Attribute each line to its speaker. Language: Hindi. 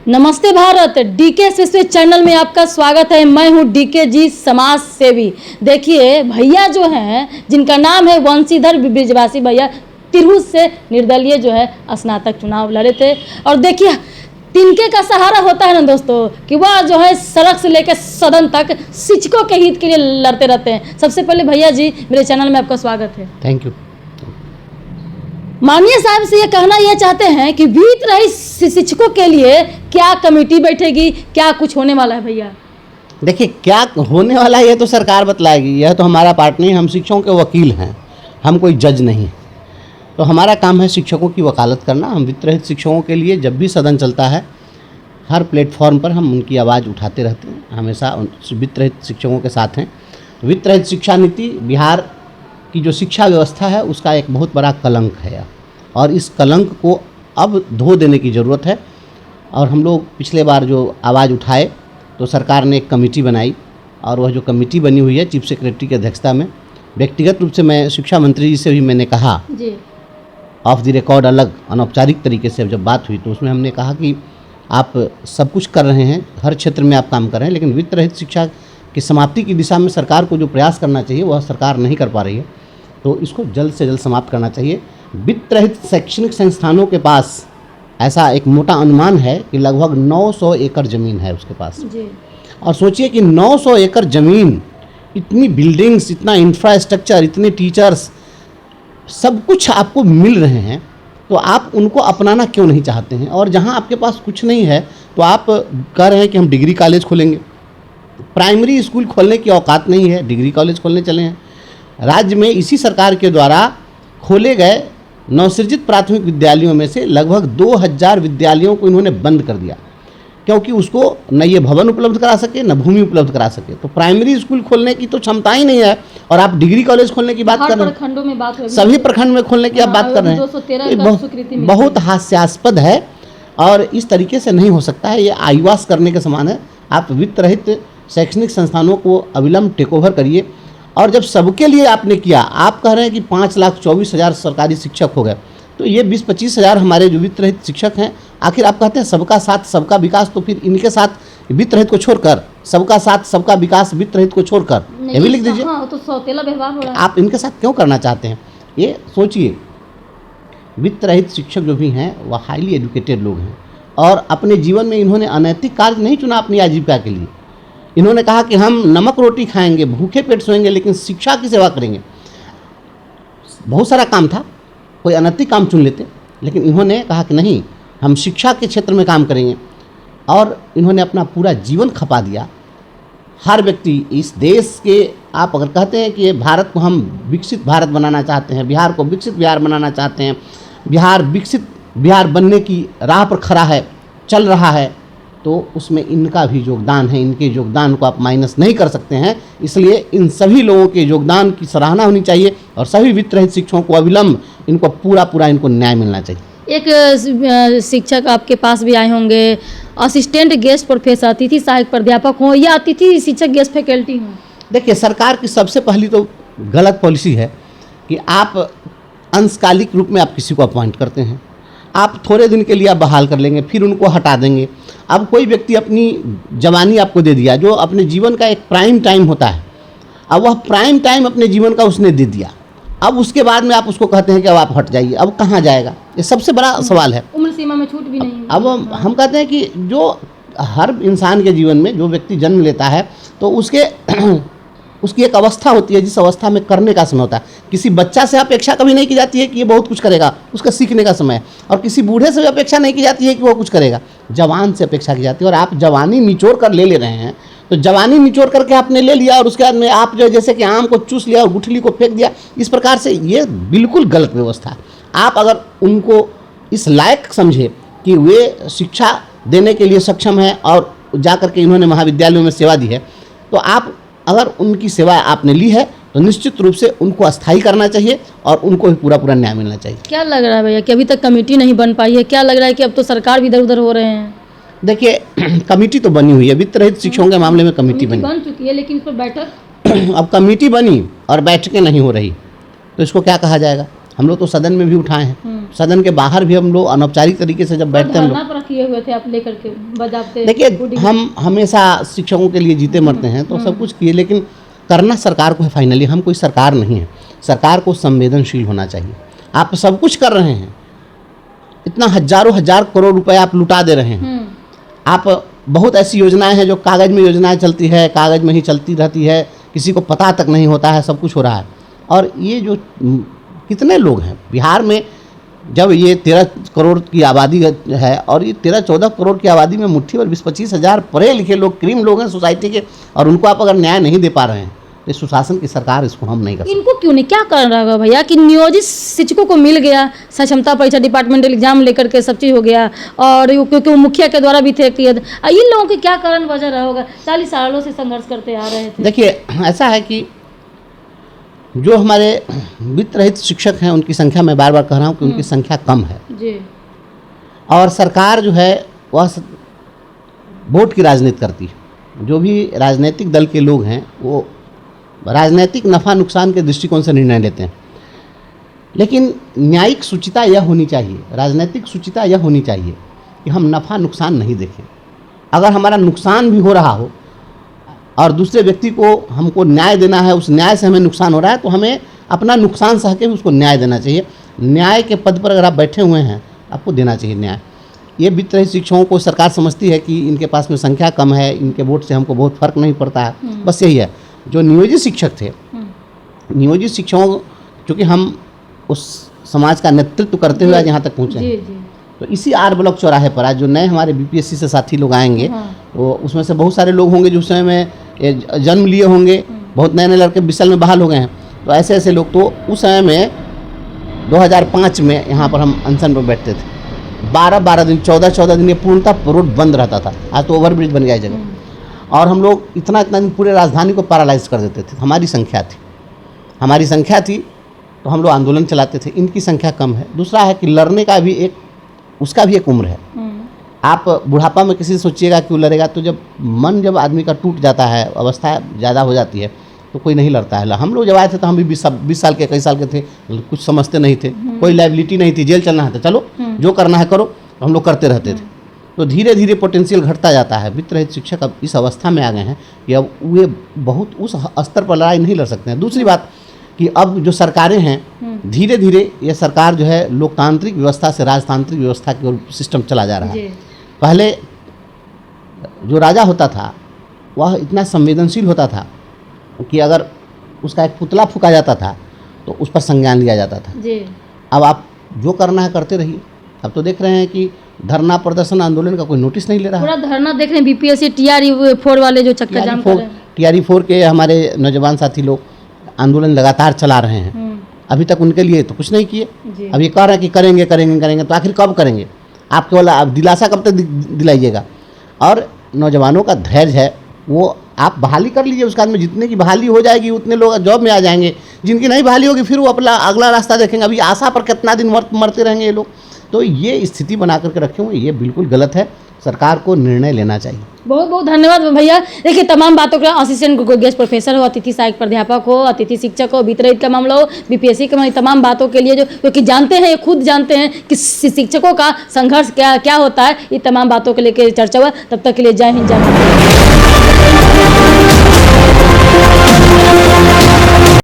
Speaker 1: नमस्ते भारत, डीके से चैनल में आपका स्वागत है। मैं हूं डीके जी, समाज सेवी। देखिए भैया जो हैं, जिनका नाम है वंशीधर ब्रिजवासी भैया, तिरहुत से निर्दलीय जो है स्नातक चुनाव लड़े थे। और देखिए तिनके का सहारा होता है ना दोस्तों, कि वह जो है सड़क से लेकर सदन तक शिक्षकों के हित के लिए लड़ते रहते हैं। सबसे पहले भैया जी, मेरे चैनल में आपका स्वागत है।
Speaker 2: Thank you.
Speaker 1: माननीय साहब से ये कहना यह चाहते हैं कि बीत रही शिक्षकों के लिए क्या कमेटी बैठेगी, क्या कुछ होने वाला है भैया?
Speaker 2: देखिए क्या होने वाला है ये तो सरकार बतलाएगी। यह तो हमारा पार्ट नहीं, हम शिक्षकों के वकील हैं, हम कोई जज नहीं। तो हमारा काम है शिक्षकों की वकालत करना। हम वित्त रहित शिक्षकों के लिए जब भी सदन चलता है, हर प्लेटफॉर्म पर हम उनकी आवाज़ उठाते रहते हैं, हमेशा वित्त रहित शिक्षकों के साथ हैं। वित्त रहित शिक्षा नीति बिहार की जो शिक्षा व्यवस्था है उसका एक बहुत बड़ा कलंक है, और इस कलंक को अब धो देने की ज़रूरत है। और हम लोग पिछले बार जो आवाज़ उठाए तो सरकार ने एक कमेटी बनाई, और वह जो कमेटी बनी हुई है चीफ सेक्रेटरी की अध्यक्षता में, व्यक्तिगत रूप से मैं शिक्षा मंत्री जी से भी मैंने कहा
Speaker 1: जी,
Speaker 2: ऑफ द रिकॉर्ड, अलग अनौपचारिक तरीके से जब बात हुई तो उसमें हमने कहा कि आप सब कुछ कर रहे हैं, हर क्षेत्र में आप काम कर रहे हैं, लेकिन वित्त रहित शिक्षा की समाप्ति की दिशा में सरकार को जो प्रयास करना चाहिए वह सरकार नहीं कर पा रही है। तो इसको जल्द से जल्द समाप्त करना चाहिए। वित्त रहित शैक्षणिक संस्थानों के पास ऐसा एक मोटा अनुमान है कि लगभग 900 एकड़ ज़मीन है उसके पास
Speaker 1: जी।
Speaker 2: और सोचिए कि 900 एकड़ ज़मीन, इतनी बिल्डिंग्स, इतना इंफ्रास्ट्रक्चर, इतने टीचर्स, सब कुछ आपको मिल रहे हैं, तो आप उनको अपनाना क्यों नहीं चाहते हैं? और जहां आपके पास कुछ नहीं है तो आप कह रहे हैं कि हम डिग्री कॉलेज खोलेंगे। प्राइमरी स्कूल खोलने की औकात नहीं है, डिग्री कॉलेज खोलने चले हैं। राज्य में इसी सरकार के द्वारा खोले गए नवसृजित प्राथमिक विद्यालयों में से लगभग 2000 विद्यालयों को इन्होंने बंद कर दिया, क्योंकि उसको न ये भवन उपलब्ध करा सके न भूमि उपलब्ध करा सके। तो प्राइमरी स्कूल खोलने की तो क्षमता ही नहीं है, और आप डिग्री कॉलेज खोलने की बात कर रहे
Speaker 1: प्रखंडों में बात
Speaker 2: हैं, सभी प्रखंड में खोलने की आप बात कर रहे हैं। ये बहुत हास्यास्पद है और इस तरीके से नहीं हो सकता है। ये आईवास करने के समान है। आप वित्त रहित शैक्षणिक संस्थानों को अविलंब टेक ओवर करिए। और जब सबके लिए आपने किया, आप कह रहे हैं कि 5,24,000 सरकारी शिक्षक हो गए, तो ये 20-25 हज़ार हमारे जो वित्त रहित शिक्षक हैं, आखिर आप कहते हैं सबका साथ सबका विकास, तो फिर इनके साथ वित्त रहित को छोड़कर सबका साथ सबका विकास वित्त रहित को छोड़कर ये भी लिख दीजिए।
Speaker 1: हाँ, तो सौतेला व्यवहार हो रहा है।
Speaker 2: आप इनके साथ क्यों करना चाहते हैं? ये सोचिए। वित्त रहित शिक्षक जो भी हैं वह हाईली एजुकेटेड लोग हैं, और अपने जीवन में इन्होंने अनैतिक कार्य नहीं चुना अपनी आजीविका के लिए। इन्होंने कहा कि हम नमक रोटी खाएंगे, भूखे पेट सोएंगे, लेकिन शिक्षा की सेवा करेंगे। बहुत सारा काम था, कोई अनैतिक काम चुन लेते, लेकिन इन्होंने कहा कि नहीं, हम शिक्षा के क्षेत्र में काम करेंगे, और इन्होंने अपना पूरा जीवन खपा दिया। हर व्यक्ति इस देश के, आप अगर कहते हैं कि ये भारत को हम विकसित भारत बनाना चाहते हैं, बिहार को विकसित बिहार बनाना चाहते हैं, बिहार विकसित बिहार बनने की राह पर खड़ा है, चल रहा है, तो उसमें इनका भी योगदान है। इनके योगदान को आप माइनस नहीं कर सकते हैं। इसलिए इन सभी लोगों के योगदान की सराहना होनी चाहिए, और सभी वित्त रहित शिक्षकों को अविलंब इनको पूरा इनको न्याय मिलना चाहिए।
Speaker 1: एक शिक्षक आपके पास भी आए होंगे, असिस्टेंट गेस्ट प्रोफेसर, अतिथि सहायक प्राध्यापक हों या अतिथि शिक्षक गेस्ट फैकल्टी हों।
Speaker 2: देखिए, सरकार की सबसे पहली तो गलत पॉलिसी है कि आप अंशकालिक रूप में आप किसी को अपॉइंट करते हैं, आप थोड़े दिन के लिए आप बहाल कर लेंगे, फिर उनको हटा देंगे। अब कोई व्यक्ति अपनी जवानी आपको दे दिया, जो अपने जीवन का एक प्राइम टाइम होता है, अब वह प्राइम टाइम अपने जीवन का उसने दे दिया, अब उसके बाद में आप उसको कहते हैं कि अब आप हट जाइए, अब कहाँ जाएगा? ये सबसे बड़ा सवाल है।
Speaker 1: उम्र सीमा में छूट भी नहीं।
Speaker 2: अब हम कहते हैं कि जो हर इंसान के जीवन में जो व्यक्ति जन्म लेता है तो उसकी एक अवस्था होती है, जिस अवस्था में करने का समय होता है। किसी बच्चा से अपेक्षा कभी नहीं की जाती है कि ये बहुत कुछ करेगा, उसका सीखने का समय है। और किसी बूढ़े से भी अपेक्षा नहीं की जाती है कि वो कुछ करेगा, जवान से अपेक्षा की जाती है। और आप जवानी निचोड़ कर ले रहे हैं, तो जवानी निचोड़ करके आपने ले लिया, और उसके बाद में आप जो जैसे कि आम को चूस लिया और गुठली को फेंक दिया। इस प्रकार से ये बिल्कुल गलत व्यवस्था है। आप अगर उनको इस लायक समझे कि वे शिक्षा देने के लिए सक्षम है और जा कर के इन्होंने महाविद्यालयों में सेवा दी है, तो आप अगर उनकी सेवा आपने ली है तो निश्चित रूप से उनको अस्थायी करना चाहिए, और उनको भी पूरा न्याय मिलना चाहिए।
Speaker 1: क्या लग रहा है भैया कि अभी तक कमेटी नहीं बन पाई है? क्या लग रहा है कि अब तो सरकार भी इधर उधर हो रहे हैं?
Speaker 2: देखिए, कमेटी तो बनी हुई है, वित्त रहित शिक्षकों के मामले में कमेटी
Speaker 1: बन चुकी है, लेकिन इस पर बैठक
Speaker 2: अब कमेटी बनी और बैठकें नहीं हो रही, तो इसको क्या कहा जाएगा? हम लोग तो सदन में भी उठाए हैं, सदन के बाहर भी हम लोग अनौपचारिक तरीके से जब बैठते हैं हम
Speaker 1: धरना पर किए हुए थे आप लेकर के बजाते।
Speaker 2: देखिए हम हमेशा शिक्षकों के लिए जीते मरते हैं, तो सब कुछ किए, लेकिन करना सरकार को है। फाइनली हम कोई सरकार नहीं है, सरकार को संवेदनशील होना चाहिए। आप सब कुछ कर रहे हैं, इतना हजारों हजार करोड़ रुपए आप लुटा दे रहे हैं। आप बहुत ऐसी योजनाएं हैं जो कागज़ में योजनाएं चलती है, कागज़ में ही चलती रहती है, किसी को पता तक नहीं होता है, सब कुछ हो रहा है। और ये जो कितने लोग हैं बिहार में, जब ये 13 करोड़ की आबादी है और ये 13-14 करोड़ की आबादी में मुट्ठी भर 20-25 हज़ार पढ़े लिखे लोग, क्रीम लोग हैं सोसाइटी के, और उनको आप अगर न्याय नहीं दे पा रहे हैं तो सुशासन की सरकार, इसको हम नहीं कर सकते।
Speaker 1: इनको क्यों नहीं, क्या कर रहा है भैया कि नियोजित शिक्षकों को मिल गया सक्षमता परीक्षा, डिपार्टमेंटल एग्जाम लेकर के सब चीज़ हो गया, और क्योंकि वो मुखिया के द्वारा भी थे इन लोगों के क्या कारण वजह रहा होगा? 40 सालों से संघर्ष करते आ रहे थे।
Speaker 2: देखिए ऐसा है कि जो हमारे वित्त रहित शिक्षक हैं उनकी संख्या, मैं बार बार कह रहा हूँ कि उनकी संख्या कम है
Speaker 1: जी।
Speaker 2: और सरकार जो है वह वोट की राजनीति करती है। जो भी राजनीतिक दल के लोग हैं वो राजनीतिक नफ़ा नुकसान के दृष्टिकोण से निर्णय लेते हैं, लेकिन न्यायिक शुचिता यह होनी चाहिए, राजनीतिक शुचिता यह होनी चाहिए कि हम नफ़ा नुकसान नहीं देखें। अगर हमारा नुकसान भी हो रहा हो और दूसरे व्यक्ति को हमको न्याय देना है, उस न्याय से हमें नुकसान हो रहा है, तो हमें अपना नुकसान सह के भी उसको न्याय देना चाहिए। न्याय के पद पर अगर आप बैठे हुए हैं, आपको देना चाहिए न्याय। ये वित्त रहित शिक्षकों को सरकार समझती है कि इनके पास में संख्या कम है, इनके वोट से हमको बहुत फर्क नहीं पड़ता है, बस यही है। जो नियोजित शिक्षक थे, नियोजित शिक्षकों, चूँकि हम उस समाज का नेतृत्व करते हुए आज यहाँ तक पहुँचे हैं, तो इसी आर ब्लॉक चौराहे पर आज जो नए हमारे बीपीएससी से साथी लोग आएंगे, तो उसमें से बहुत सारे लोग होंगे जो उस समय में जन्म लिए होंगे, बहुत नए नए लड़के विशल में बहाल हो गए हैं। तो ऐसे ऐसे लोग, तो उस समय में 2005 में यहाँ पर हम अनशन पर बैठते थे, 12-12 दिन, 14-14 दिन ये पूर्णतः रोड बंद रहता था। आज तो ओवरब्रिज बन गया है जगह, और हम लोग इतना दिन पूरे राजधानी को पैरालाइज कर देते थे। हमारी संख्या थी तो हम लोग आंदोलन चलाते थे। इनकी संख्या कम है। दूसरा है कि लड़ने का भी उसका भी एक उम्र है। आप बुढ़ापा में किसी से सोचिएगा क्यों लड़ेगा, तो जब आदमी का टूट जाता है, अवस्था ज़्यादा हो जाती है, तो कोई नहीं लड़ता है। हम लोग जब आए थे तो हम भी 20 साल के, कई साल के थे, कुछ समझते नहीं थे, कोई लाइबिलिटी नहीं थी, जेल चलना है, चलो जो करना है करो, हम लोग करते रहते थे। तो धीरे धीरे पोटेंशियल घटता जाता है। वित्त रहित शिक्षक अब इस अवस्था में आ गए हैं कि अब वे बहुत उस स्तर पर लड़ाई नहीं लड़ सकते हैं। दूसरी बात कि अब जो सरकारें हैं, धीरे धीरे ये सरकार जो है लोकतांत्रिक व्यवस्था से राजतांत्रिक व्यवस्था की ओर सिस्टम चला जा रहा है। पहले जो राजा होता था वह इतना संवेदनशील होता था कि अगर उसका एक पुतला फूका जाता था तो उस पर संज्ञान लिया जाता था। अब आप जो करना है करते रहिए। अब तो देख रहे हैं कि धरना प्रदर्शन आंदोलन का कोई नोटिस नहीं ले रहा है।
Speaker 1: पूरा धरना देख रहे हैं, बीपीएससी TRE-4 वाले जो चक्कर जाम कर रहे हैं।
Speaker 2: TRE-4 के हमारे नौजवान साथी लोग आंदोलन लगातार चला रहे हैं। अभी तक उनके लिए तो कुछ नहीं किए। अब ये कह रहे हैं कि करेंगे करेंगे करेंगे, तो आखिर कब करेंगे? आप केवल आप दिलासा कब तक दिलाइएगा? और नौजवानों का धैर्य है, वो आप बहाली कर लीजिए, उसके बाद में जितने की बहाली हो जाएगी उतने लोग जॉब में आ जाएंगे। जिनकी नहीं बहाली होगी फिर वो अपना अगला रास्ता देखेंगे। अभी आशा पर कितना दिन मरते रहेंगे ये लोग। तो ये स्थिति बना करके रखे हुए, ये बिल्कुल गलत है। सरकार को निर्णय लेना चाहिए। बहुत
Speaker 1: बहुत धन्यवाद भैया। देखिए तमाम बातों का असिस्टेंट को गेस्ट प्रोफेसर हो, अतिथि सहायक प्राध्यापक हो, अतिथि शिक्षक हो, वित्त रहित का मामला हो, बीपीएससी का, तमाम बातों के लिए जो क्योंकि जानते हैं, ये खुद जानते हैं कि शिक्षकों का संघर्ष क्या होता है, ये तमाम बातों को लेकर चर्चा हुआ। तब तक के लिए जय हिंद, जय भारत।